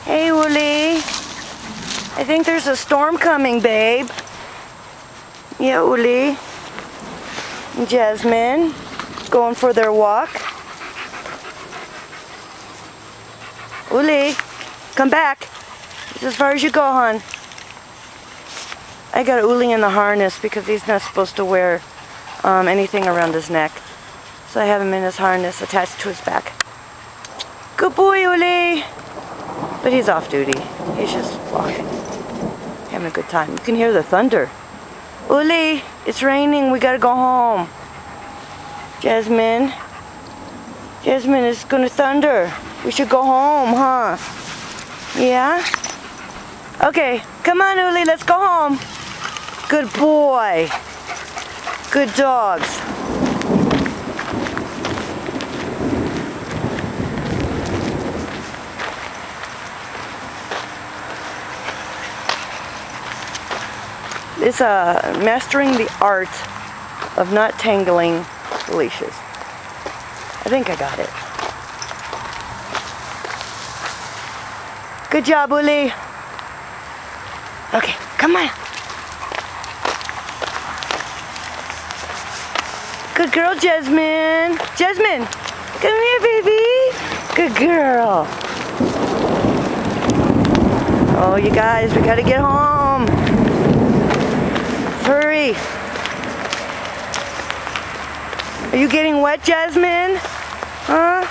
Hey, Uli. I think there's a storm coming, babe. Yeah, Uli. And Jasmine going for their walk. Uli, come back. It's as far as you go, hon. I got Uli in the harness because he's not supposed to wear anything around his neck. So I have him in his harness attached to his back. Good boy, Uli. But he's off duty. He's just walking. Having a good time. You can hear the thunder. Uli, it's raining. We gotta go home. Jasmine. Jasmine, it's gonna thunder. We should go home, huh? Yeah? Okay, come on, Uli, let's go home. Good boy. Good dogs. It's mastering the art of not tangling the leashes. I think I got it. Good job, Uli. Okay, come on. Good girl, Jasmine. Jasmine, come here, baby. Good girl. Oh, you guys, we gotta get home. Hurry. Are you getting wet, Jasmine? Huh?